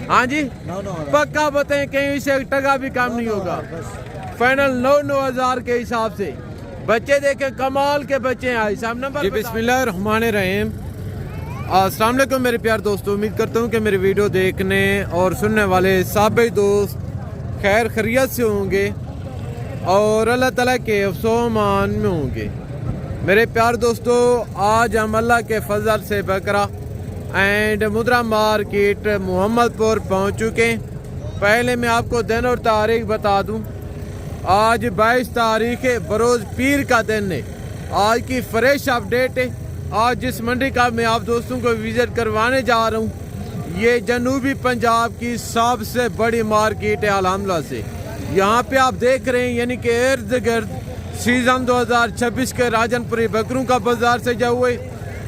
हाँ जी पक्का बताएं, कहीं से 1 टका भी कम नहीं होगा। फाइनल 9,000 के हिसाब से। बच्चे देखें कमाल के बच्चे हैं। आई साहब नंबर जी। बिस्मिल्लाहिर्रहमानिर्रहीम। अस्सलाम वालेकुम मेरे प्यार दोस्तों, उम्मीद करता हूँ कि मेरी वीडियो देखने और सुनने वाले साबे दोस्त खैर खैरियत से होंगे और अल्लाह ताला के अफ़सोमान में होंगे। मेरे प्यार दोस्तों, आज हम अल्लाह के फजल से बकरा एंड मुद्रा मार्केट मोहम्मदपुर पहुँच चुके हैं। पहले मैं आपको दिन और तारीख बता दूँ। आज 22 तारीख है, बरोज़ पीर का दिन है। आज की फ्रेश अपडेट है। आज जिस मंडी का मैं आप दोस्तों को विज़िट करवाने जा रहा हूँ, ये जनूबी पंजाब की सबसे बड़ी मार्केट है अल्हम्दुलिल्लाह से। यहाँ पे आप देख रहे हैं यानी कि इर्द गिर्द सीज़न 2026 के राजनपुरी बकरों का बाजार सजा हुए।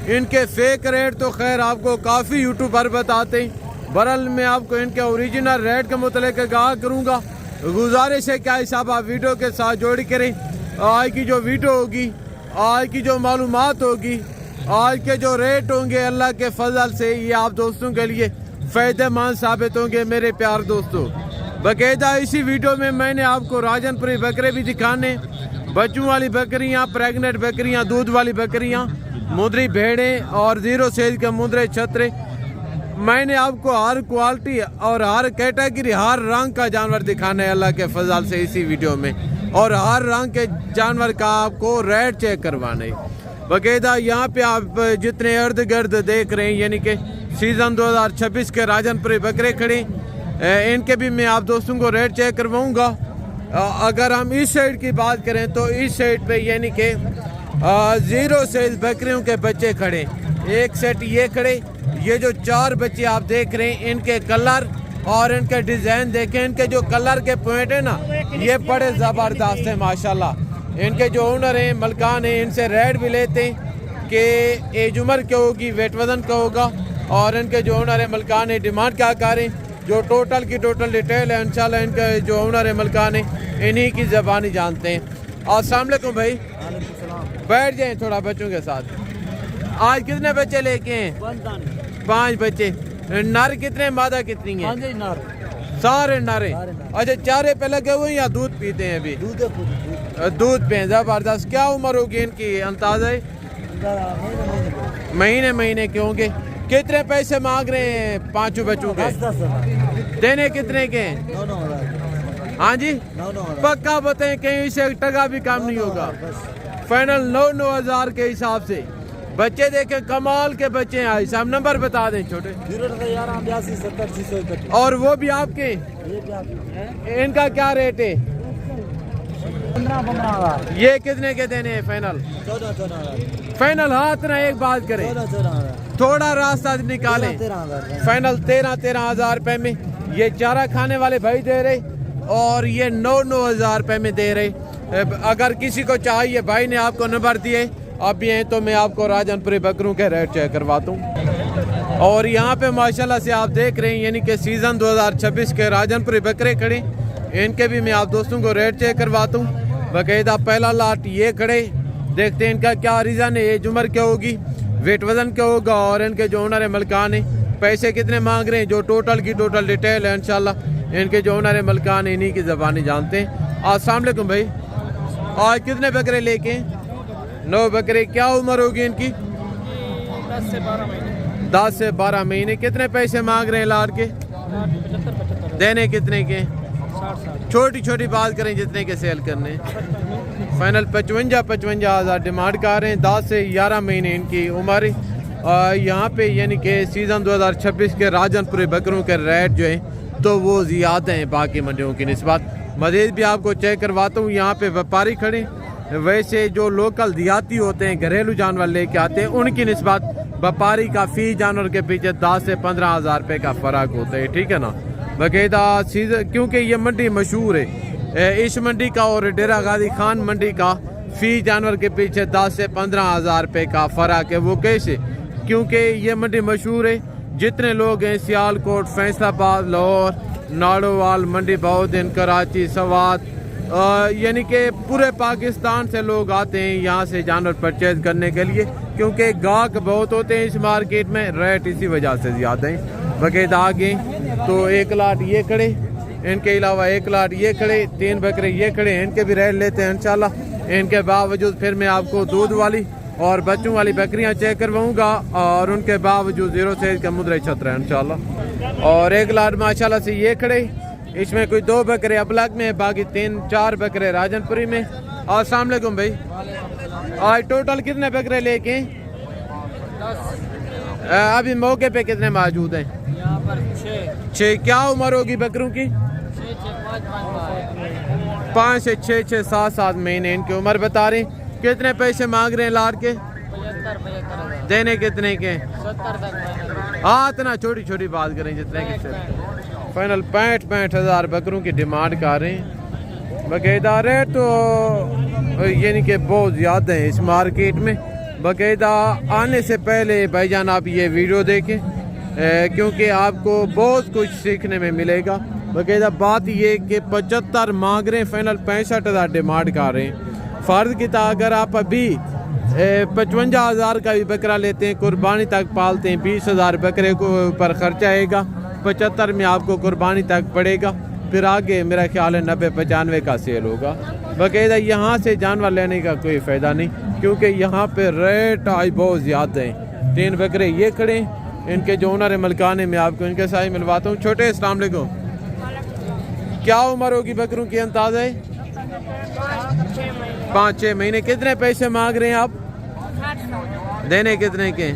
इनके फेक रेट तो खैर आपको काफ़ी यूट्यूबर बताते हैं, बहरहाल मैं आपको इनके ओरिजिनल रेट के मुतल्लिक़ आगाह करूँगा। गुजारिश है क्या हिसाब आप वीडियो के साथ जोड़ करें। आज की जो वीडियो होगी, आज की जो मालूमात होगी, आज के जो रेट होंगे, अल्लाह के फजल से ये आप दोस्तों के लिए फ़ायदेमंद साबित होंगे मेरे प्यार दोस्तों। बाकायदा इसी वीडियो में मैंने आपको राजनपुरी बकरे भी दिखाने, बच्चों वाली बकरियां, प्रेग्नेंट बकरियां, दूध वाली बकरियां, मुद्री भेड़ें और 0 सेज के मुद्रे छतरे। मैंने आपको हर क्वालिटी और हर कैटेगरी, हर रंग का जानवर दिखाना है अल्लाह के फजल से इसी वीडियो में, और हर रंग के जानवर का आपको रेट चेक करवाना है। बाकायदा यहाँ पे आप जितने इर्द गिर्द देख रहे हैं यानी कि सीज़न 2026 के राजनपुरी बकरे खड़े, इनके भी मैं आप दोस्तों को रेट चेक करवाऊँगा। अगर हम इस साइड की बात करें तो इस साइड पे यानी कि 0 सेज बकरियों के बच्चे खड़े, एक सेट ये खड़े। ये जो 4 बच्चे आप देख रहे हैं, इनके कलर और इनके डिज़ाइन देखें। इनके जो कलर के पॉइंट है ना, ये बड़े ज़बरदस्त हैं माशाल्लाह। इनके जो ओनर हैं, मलकान हैं, इनसे रेट भी लेते हैं कि एज उम्र क्या होगी, वेट वजन क्या होगा, और इनके जो ओनर है मलकान है डिमांड क्या करें। जो टोटल की टोटल डिटेल है इंशाल्लाह इनके जो ओनर है मलकान है इन्हीं की ज़बानी जानते हैं। अस्सलाम वालेकुम भाई, बैठ जाएं थोड़ा बच्चों के साथ। आज कितने बच्चे लेके हैं? 5 बच्चे। नर कितने, मादा कितनी है? सारे नारे। अच्छा, चारे पे लगे हुए या दूध पीते हैं? अभी दूध पे। जबरदस्त। क्या उम्र होगी इनकी अंदाजा है? महीने के होंगे। कितने पैसे मांग रहे हैं 5 बच्चों के? देने कितने के हैं? हाँ जी पक्का बताएं, कहीं से 1 टका भी कम नहीं होगा। फाइनल 9,000 के हिसाब से। बच्चे देखें कमाल के बच्चे हैं। आई साहब नंबर बता दें छोटे। 011 और वो भी आपके? इनका क्या रेट है? 15 ये कितने के देने हैं फाइनल? 14 फाइनल। हाथ ना एक बात करें, थोड़ा रास्ता निकालें। फाइनल 13,000 रुपए में ये चारा खाने वाले भाई दे रहे, और ये 9,000 रुपए में दे रहे। अगर किसी को चाहिए, भाई ने आपको नंबर दिए अब ये तो मैं आपको राजनपुरी बकरों के रेट चेक करवाता हूँ। और यहाँ पे माशाल्लाह से आप देख रहे हैं यानी कि सीज़न 2026 के राजनपुरी बकरे खड़े, इनके भी मैं आप दोस्तों को रेट चेक करवाता हूँ। बाकायदा पहला लाट ये खड़े, देखते हैं इनका क्या रीज़न है, एज उम्र क्या होगी, वेट वजन क्या होगा, और इनके जो ओनर है मलकान है पैसे कितने मांग रहे हैं। जो टोटल की टोटल डिटेल है इंशाल्लाह इनके जो ओनर है मलकान है इन्हीं की ज़बानी जानते हैं। अस्सलाम वालेकुम भाई, आज कितने बकरे लेके? 9 बकरे। क्या उम्र होगी इनकी? 10 से 12 महीने। कितने पैसे मांग रहे हैं लाड़ के? देने कितने के? छोटी छोटी बात करें जितने के सेल करने। फाइनल 55 हज़ार डिमांड कर रहे हैं। 10 से 11 महीने इनकी उम्र। यहाँ पे यानी कि सीज़न 2026 के राजनपुरी बकरों के रेट जो हैं तो वो ज़्यादा हैं बाकी मंडियों की निस्बत। मज़ीद भी आपको चेक करवाता हूँ। यहाँ पे व्यापारी खड़े, वैसे जो लोकल देहाती होते हैं घरेलू जानवर लेके आते हैं उनकी निस्बत व्यापारी का फी जानवर के पीछे 10 से 15 हज़ार रुपये का फ़र्क होता है, ठीक है ना। बाकायदा सीज़न, क्योंकि ये मंडी मशहूर है, इस मंडी का और डेरा गाजी खान मंडी का फी जानवर के पीछे 10 से 15 हज़ार रुपये का फ़र्क है। वो कैसे? क्योंकि ये मंडी मशहूर है। जितने लोग हैं सियालकोट, फैसलाबाद, लाहौर, नाड़ोवाल, मंडी बहुद्दीन, कराची, सवात, यानी कि पूरे पाकिस्तान से लोग आते हैं यहाँ से जानवर परचेज करने के लिए, क्योंकि गाहक बहुत होते हैं इस मार्केट में, रेट इसी वजह से ज़्यादा हैं। बाकायदा आगे तो एक लाट ये खड़े, इनके अलावा एक लाट ये खड़े, 3 बकरे ये खड़े, इनके भी रेट लेते हैं इंशाल्लाह। इनके बावजूद फिर मैं आपको दूध वाली और बच्चों वाली बकरियां चेक करवाऊंगा और उनके बावजूद 0 से का मुद्रा छत्र है इंशाल्लाह। और एक लाट माशाल्लाह से ये खड़े, इसमें कोई 2 बकरे अबलग में, बाकी 3-4 बकरे राजनपुरी में। और अस्सलाम वालेकुम भाई, आज टोटल कितने बकरे लेके अभी मौके पे कितने मौजूद हैं? यहाँ पर 6। क्या उम्र होगी बकरों की? 5 से 6, 7 महीने इनकी उम्र बता रहे। कितने पैसे मांग रहे हैं लाट के? 75,000 देने कितने के? 70 तक। हाँ इतना छोटी छोटी बात करें जितने के फाइनल 65,000 बकरों की डिमांड कर रहे हैं। बाकायदा रेट तो यानी कि बहुत ज़्यादा है इस मार्केट में। बाकायदा आने से पहले भाईजान आप ये वीडियो देखें क्योंकि आपको बहुत कुछ सीखने में मिलेगा। बाकायदा बात ये कि 75 मांग रहे हैं, फाइनल 65,000 डिमांड कर रहे हैं। फ़र्ज की था अगर आप अभी 55,000 का भी बकरा लेते हैं, कुर्बानी तक पालते हैं, 20,000 बकरे को पर खर्चा आएगा, 75 में आपको कुर्बानी तक पड़ेगा, फिर आगे मेरा ख्याल है 90-95 का सेल होगा। बाकायदा यहाँ से जानवर लेने का कोई फ़ायदा नहीं क्योंकि यहाँ पे रेट आज बहुत ज़्यादा हैं। 3 बकरे ये खड़े, इनके जो ओनर है मलकाने में आपको इनके साथ मिलवाता हूँ। छोटे अस्सलाम वालेकुम, क्या उम्र होगी बकरों की अंदाज़ा है? 5-6 महीने। कितने पैसे मांग रहे हैं आप? देने कितने के?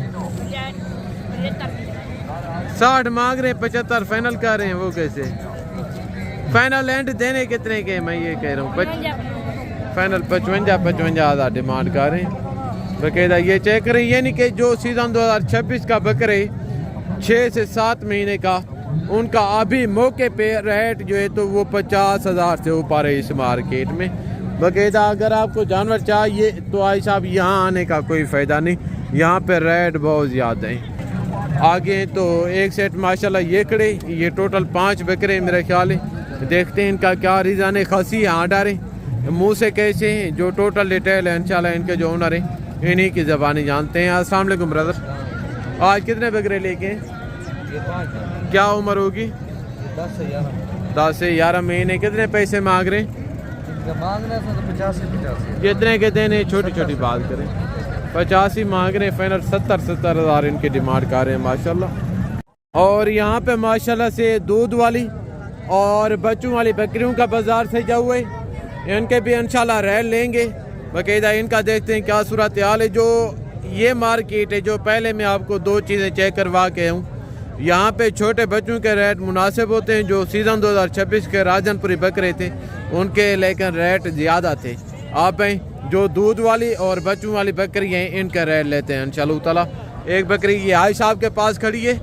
60 मांग रहे हैं, 75 फाइनल कर रहे हैं। वो कैसे फाइनल एंड देने कितने के? मैं ये कह रहा हूँ फाइनल 55,000 डिमांड कर रहे हैं। बाकायदा ये चेक करें, यानी कि जो सीज़न 2026 का बकरे 6 से 7 महीने का, उनका अभी मौके पे रेट जो है तो वो 50,000 से ऊपर है इस मार्केट में। बाकायदा अगर आपको जानवर चाहिए तो आई साहब यहाँ आने का कोई फ़ायदा नहीं, यहाँ पे रेट बहुत ज़्यादा है। आगे तो एक सेट माशाल्लाह ये खड़े, ये टोटल 5 बकरे मेरा ख्याल है। देखते हैं इनका क्या रिजाने खासी है, हाँ डारे मुँह से कैसे हैं, जो टोटल डिटेल है इंशाल्लाह इनके जो ओनर हैं इन्हीं की ज़बानी जानते हैं। अस्सलाम वालेकुम ब्रदर, आज कितने बकरे लेके हैं? क्या उम्र होगी? 10 से 11 महीने। कितने पैसे मांग रहे हैं? कितने के देने? छोटी छोटी बात करें, 85 मांग रहे हैं, फाइनल 70,000 इनकी डिमांड कर रहे हैं माशाल्लाह। और यहाँ पे माशाल्लाह से दूध वाली और बच्चों वाली बकरियों का बाजार सजा हुआ है, इनके भी इंशाल्लाह रेट लेंगे। बाकायदा इनका देखते हैं क्या सूरत हाल है। जो ये मार्केट है, जो पहले मैं आपको 2 चीज़ें चेक करवा के हूँ, यहाँ पे छोटे बच्चों के रेट मुनासिब होते हैं। जो सीज़न 2026 के राजनपुरी बकरे थे उनके लेकिन रेट ज़्यादा थे। आप जो दूध वाली और बच्चों वाली बकरी हैं इनका रेट लेते हैं इंशाल्लाह ताला। एक बकरी ये आई साहब के पास खड़ी है,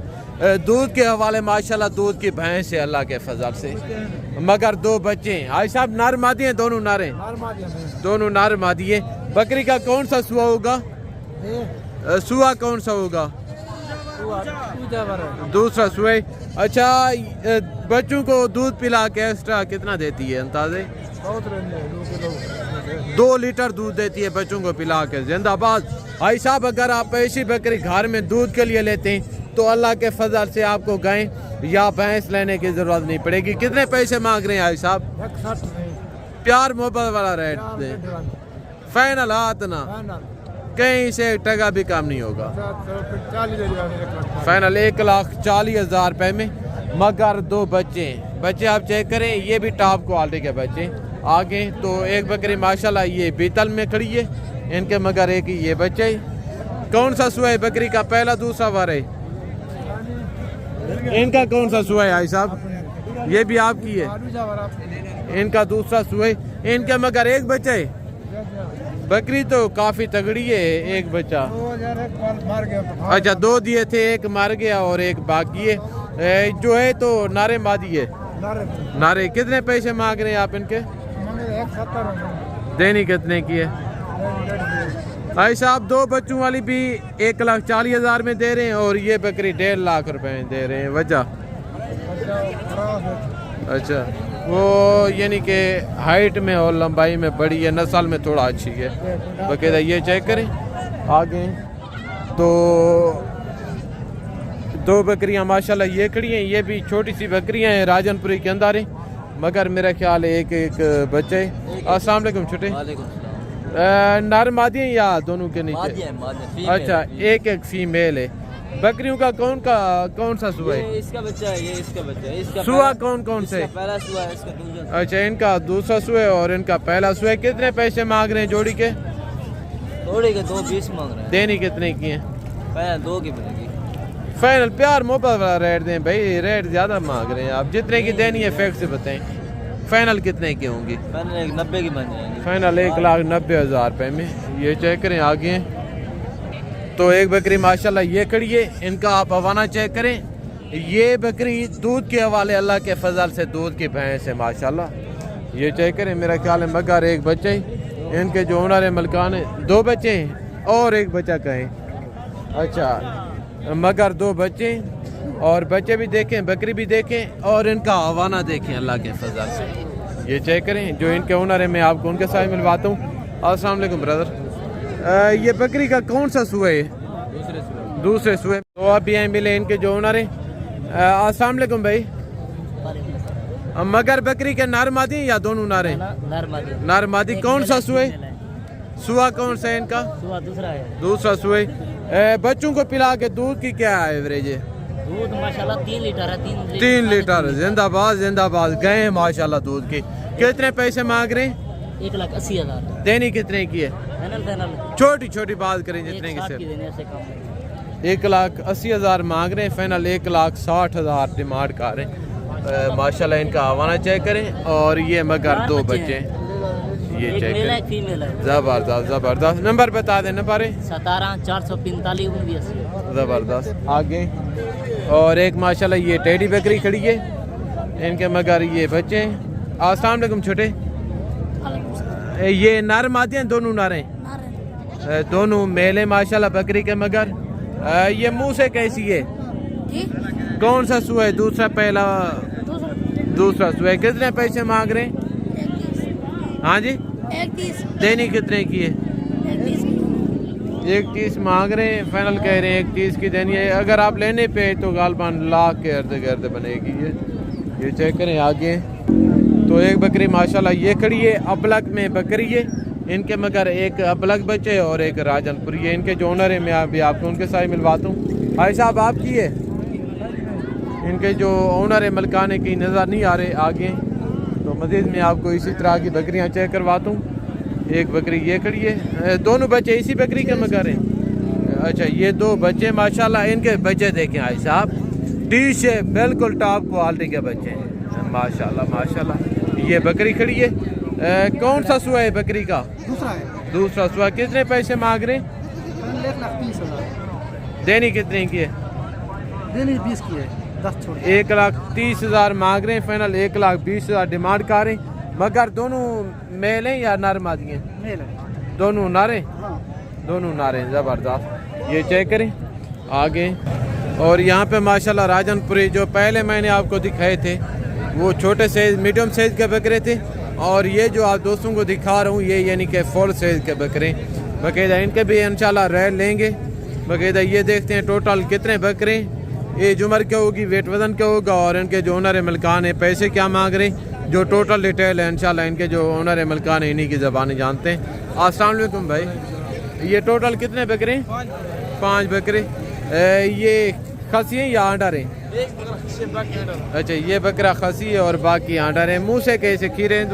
दूध के हवाले माशाल्लाह दूध की भैंस है अल्लाह के फजल से, मगर 2 बच्चे हैं। आई साहब नर मादी हैं? दोनों नर हैं? दोनों नर मादी है। बकरी का कौन सा सुआ होगा? सुआ कौन सा होगा? दूसरा सुए। अच्छा, बच्चों को दूध पिला के एक्स्ट्रा कितना देती है अंदाजे? 2 लीटर दूध देती है बच्चों को पिला के। जिंदाबाद। भाई साहब अगर आप ऐसी बकरी घर में दूध के लिए लेते हैं तो अल्लाह के फजल से आपको गाय या भैंस लेने की जरूरत नहीं पड़ेगी। कितने पैसे मांग रहे हैं भाई साहब? प्यार मोहब्बत वाला रेट दे, फाइनल हाथ ना, कहीं से 1 टका भी कम नहीं होगा। फाइनल 1,40,000 रुपए में, मगर 2 बच्चे हैं। बच्चे आप चेक करें, ये भी टॉप क्वालिटी के बच्चे। आगे तो एक बकरी माशाल्लाह ये बीतल में खड़ी है इनके, मगर एक ये बच्चे। कौन सा सुआ है बकरी का? पहला दूसरा वार है? इनका कौन सा सुआ है भाई साहब? ये भी आपकी है? इनका दूसरा सुआ है इनके, मगर एक बच्चा है। बकरी तो काफी तगड़ी है। एक बच्चा, अच्छा 2 दिए थे, एक मर गया और एक बाकी है। जो है तो नारे मादी है। नारे कितने पैसे मांग रहे हैं आप इनके? देनी कितने की है भाई साहब? 2 बच्चों वाली भी 1,40,000 में दे रहे हैं और ये बकरी 1.5 लाख रुपए में दे रहे हैं। वजह अच्छा वो यानी कि हाइट में और लंबाई में बड़ी है, नस्ल में थोड़ा अच्छी है। बाकायदा ये चेक करें। आगे तो दो बकरियां माशाल्लाह ये खड़ी हैं, ये भी छोटी सी बकरियां हैं, राजनपुरी के अंदर है, मगर मेरा ख्याल है एक एक बच्चे। अस्सलाम वालेकुम छोटे, नर मादी हैं या दोनों के नीचे? अच्छा, एक एक फीमेल है। बकरियों का कौन सा सुआ है? इसका बच्चा है, ये इसका बच्चा है। इसका सुआ कौन से? पहला सुआ है, इसका दूसरा। अच्छा, इनका दूसरा सुआ है और इनका पहला सुआ है। कितने पैसे मांग रहे हैं जोड़ी के? जोड़ी के 220 मांग रहे हैं। देनी कितने की है? पहले 2 की बनेगी। फाइनल प्यार मोहब्बत वाला रेट दें भाई, रेट ज्यादा मांग रहे हैं आप। जितने की देनी है फैक्ट से बताएं। फाइनल कितने की होंगी? फाइनल 90 की बन जाएगी। फाइनल 1,90,000 रुपए में। ये चेक करें आगे। तो एक बकरी माशाल्लाह ये खड़ी है, इनका आप हवाना चेक करें। ये बकरी दूध के हवाले अल्लाह के फजल से दूध की भैंस है माशाल्लाह। ये चेक करें, मेरा ख्याल है मगर एक बच्चे, इनके जो ओनर है मलकान है, 2 बच्चे हैं और एक बच्चा कहें। अच्छा, मगर 2 बच्चे और बच्चे भी देखें, बकरी भी देखें और इनका हवाना देखें अल्लाह के फजल से। ये चेक करें, जो इनके ओनर है मैं आपको उनके साथ मिलवाता हूँ। अस्सलाम वालेकुम ब्रदर, ये बकरी का कौन सा सुआ है? दूसरे सुए। तो अभी यहीं मिले इनके जो ओनर है। अस्सलाम वालेकुम भाई, मगर बकरी के नर मादी या दोनों नर हैं? नर मादी। कौन सा सुए? सुआ कौन सा है इनका? सुआ दूसरा है। दूसरा सुए। बच्चों को पिला के दूध की क्या एवरेज है? दूध माशाल्लाह 3 लीटर है। 3 लीटर। जिंदाबाद जिंदाबाद, गए हैं माशाल्लाह दूध के। कितने पैसे मांग रहे हैं? 1,80,000। देनी कितने की है? फाइनल छोटी छोटी बात करें जितने की से। 1,80,000 मांग रहे हैं, फाइनल 1,60,000 डिमांड कर रहे हैं माशाल्लाह। इनका हवाना चेक करें और ये मगर 2 बच्चे हैं। ये चेक करें, जबरदस्त जबरदस्त। नंबर बता दें। नंबर है 17 445 89। जबरदस्त। आगे और एक माशाल्लाह ये टेडी बकरी खड़ी है, इनके मगर ये बच्चे हैं। अस्सलाम वालेकुम छोटे, ये नर मादी हैं? दोनों नर हैं? दोनों मेले माशाल्लाह बकरी के मगर। ये मुंह से कैसी है? कौन सा सुआ है? दूसरा पहला? दूसरा सुआ है। कितने पैसे मांग रहे हैं? हाँ जी, देनी कितने की है? 1,30 मांग रहे हैं, फाइनल कह रहे हैं 1,30 की देनी है। अगर आप लेने पे तो गालबान लाख के अर्ध गर्द बनेगी। ये चेक करें आगे। तो एक बकरी माशाल्लाह ये खड़ी है, अबलग में बकरी है, इनके मगर एक अबलग बच्चे और एक राजनपुरी है। इनके जो ओनर है मैं अभी आपको उनके साथ मिलवाता हूँ। भाई साहब आपकी है? इनके जो ओनर है मलकाने की नज़र नहीं आ रहे आगे। तो मज़ीद मैं आपको इसी तरह की बकरियाँ चेक करवाता हूँ। एक बकरी ये खड़ी है, दोनों बच्चे इसी बकरी के मगर हैं। अच्छा, ये 2 बच्चे माशाल्लाह, इनके बच्चे देखें भाई साहब, डिश है बिल्कुल टॉप क्वालिटी के बच्चे हैं माशाल्लाह माशाल्लाह। ये बकरी खड़ी है। कौन सा सुआ है बकरी का? दूसरा है। दूसरा सुआ। कितने पैसे मांग रहे? 1,30,000। देनी कितने की है? देनी 20 की है, 10 छोड़। 1,30,000 मांग रहे हैं, फाइनल 1,20,000 डिमांड कर रहे हैं। मगर दोनों मेल हैं या नर मादी हैं? मेल है। दोनों नर हैं? हाँ। दोनों नर हैं, जबरदस्त। ये चेक करें आगे। और यहाँ पे माशाल्लाह राजनपुरी जो पहले मैंने आपको दिखाए थे वो छोटे साइज मीडियम साइज के बकरे थे, और ये जो आप दोस्तों को दिखा रहा हूँ ये यानी कि फुल साइज के बकरे बकायदा। इनके भी इंशाल्लाह रेट लेंगे बकायदा। ये देखते हैं टोटल कितने बकरे, एज उम्र क्या होगी, वेट वजन क्या होगा, और इनके जो ओनर है मलकान है पैसे क्या मांग रहे हैं, जो टोटल डिटेल है इंशाल्लाह इनके जो ओनर है मलकान है इन्हीं की ज़बानी जानते हैं। अस्सलाम वालेकुम भाई, ये टोटल कितने बकरे? 5 बकरे। ये खसी हैं या आंडर हैं? अच्छा, ये बकरा खसी है और बाकी आंडर है। मुँह से कैसे? खीरे हैं?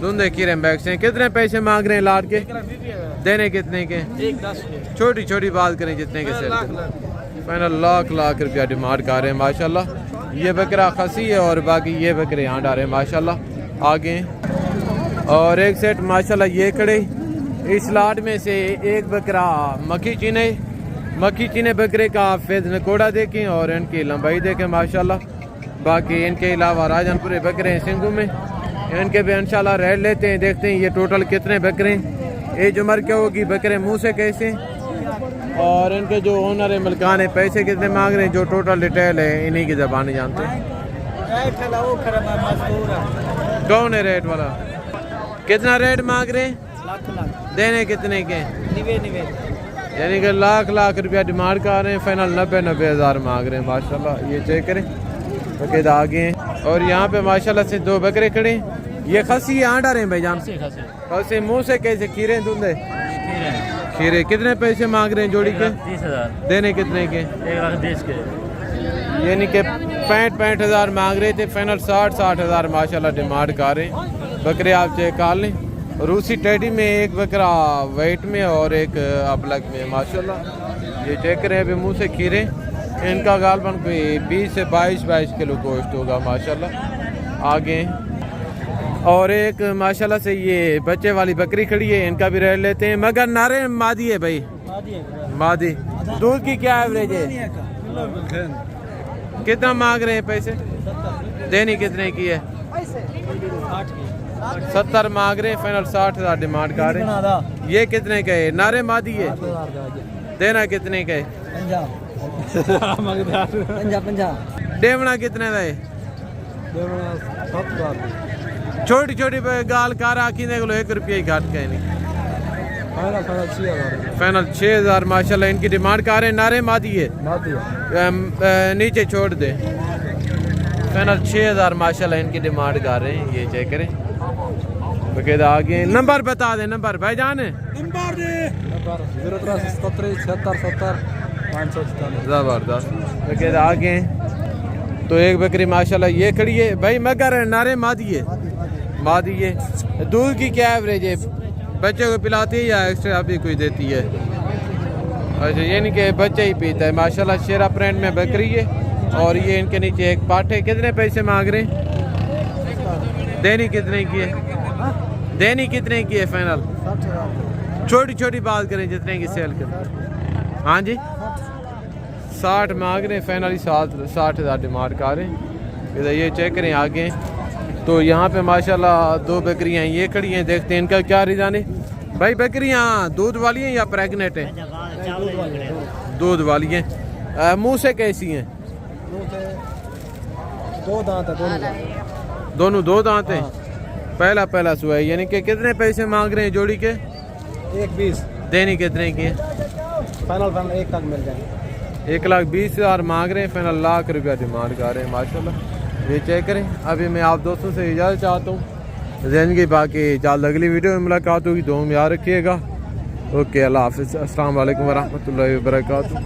धुंधे खीरे बैग से। कितने पैसे मांग रहे हैं लाट के? देने कितने के? 1,10 छोटी छोटी बात करें जितने के सेल, फाइनल लाख रुपया डिमांड कर रहे हैं माशाल्लाह। ये बकरा खसी है और बाकी ये बकरे आंडर है माशाल्लाह। आगे और एक सेट माशाल्लाह ये खड़े, इस लाट में से एक बकरा मक्खी चीने बकरे का फेज नकोड़ा देखें और इनकी लंबाई देखें माशाल्लाह। बाकी इनके अलावा राजनपुरे बकरे हैं सिंगू में, इनके भी इंशाल्लाह रेट लेते हैं, देखते हैं ये टोटल कितने बकरे हैं, एज उम्र क्या होगी, बकरे मुँह से कैसे, और इनके जो ओनर है मलकान है पैसे कितने मांग रहे हैं, जो टोटल डिटेल है इन्हीं की ज़बानी जानते हैं। कौन है रेट वाला? कितना रेट मांग रहे हैं? लाख देने कितने के? यानी कि लाख लाख रुपया डिमांड कर रहे हैं। फाइनल 90-90 हज़ार मांग रहे हैं माशाल्लाह। ये चेक करें बकरे आगे हैं। और यहाँ पे माशाल्लाह से 2 बकरे खड़े हैं। ये खसी यहाँ डा रहे हैं भाईजान, खसी मुँह से कैसे खीरे धुंधे खीरे। कितने पैसे मांग रहे हैं जोड़ी के? 30,000। देने कितने के? 1,20,000 के। यानी कि 65 हज़ार मांग रहे थे। फाइनल 60 हज़ार माशाल्लाह डिमांड कर रहे हैं। बकरे आप चेक कर लें। रूसी टेडी में एक बकरा वाइट में और एक अबलग में माशाल्लाह। ये चेक करें अभी मुँह से खीरे। इनका गालबन कोई 20 से 22 किलो गोश्त होगा माशाल्लाह। आगे और एक माशाल्लाह से ये बच्चे वाली बकरी खड़ी है, इनका भी रेट लेते हैं। मगर नारे मादी है भाई, मादी। दूध की क्या एवरेज है? कितना मांग रहे हैं पैसे? देनी कितने की है? 70 मांग रहे हैं। फाइनल 60 हज़ार डिमांड कर रहे हैं। ये कितने का है? नारे मादी है। देना कितने का है? 50। देवना कितने का है? छोटी छोटी गाल कार आखी ने 1 रुपया ही घाट का नहीं। फाइनल 6,000 माशाल्लाह इनकी डिमांड कर रहे हैं। नारे मादी है, नीचे छोड़ दे। फाइनल 6,000 माशाल्लाह इनकी डिमांड कर रहे हैं। ये चेक करें बकायदा। आगे नंबर बता दें, नंबर भाईजान है। जबरदस्त बकायदा। आगे तो एक बकरी माशाल्लाह ये खड़ी है भाई, मगर नारे मादी है, मादी है। दूध की क्या एवरेज है? बच्चे को पिलाती है या एक्स्ट्रा भी कोई देती है? अच्छा, यानी कि बच्चे ही पीता है माशाल्लाह। शेरा प्रिंट में बकरी है और ये इनके नीचे एक पाठे। कितने पैसे मांग रहे हैं? देनी कितने की है? देनी कितने की है? फाइनल छोटी छोटी बात करें जितने की सेल करें। हाँ जी 60 मांग रहे हैं। फाइनली 60 हज़ार डिमांड कर रहे हैं। इधर ये चेक करें आगे। तो यहाँ पे माशाल्लाह 2 बकरियाँ ये खड़ी हैं। देखते हैं इनका क्या रिजान है भाई। बकरियाँ दूध वाली हैं या प्रेगनेंट हैं? दूध वाली हैं। मुँह से कैसी हैं? 2 दांत है दोनों 2 दांत हैं। पहला सुआ है। यानी कि कितने पैसे मांग रहे हैं जोड़ी के? 1,20। देनी कितने की है? फाइनल 1 तक मिल जाएंगे। 1,20,000 मांग रहे हैं। फाइनल लाख रुपया डिमांड कर रहे हैं माशाल्लाह। ये चेक करें। अभी मैं आप दोस्तों से इजाज़त चाहता हूँ। ज़िंदगी बाकी जल्द अगली वीडियो में मुलाकात होगी। दुआ में याद रखिएगा। ओके, अल्लाह हाफ़िज़। अस्सलाम वालेकुम वरहमतुल्लाहि वबरकातुहू।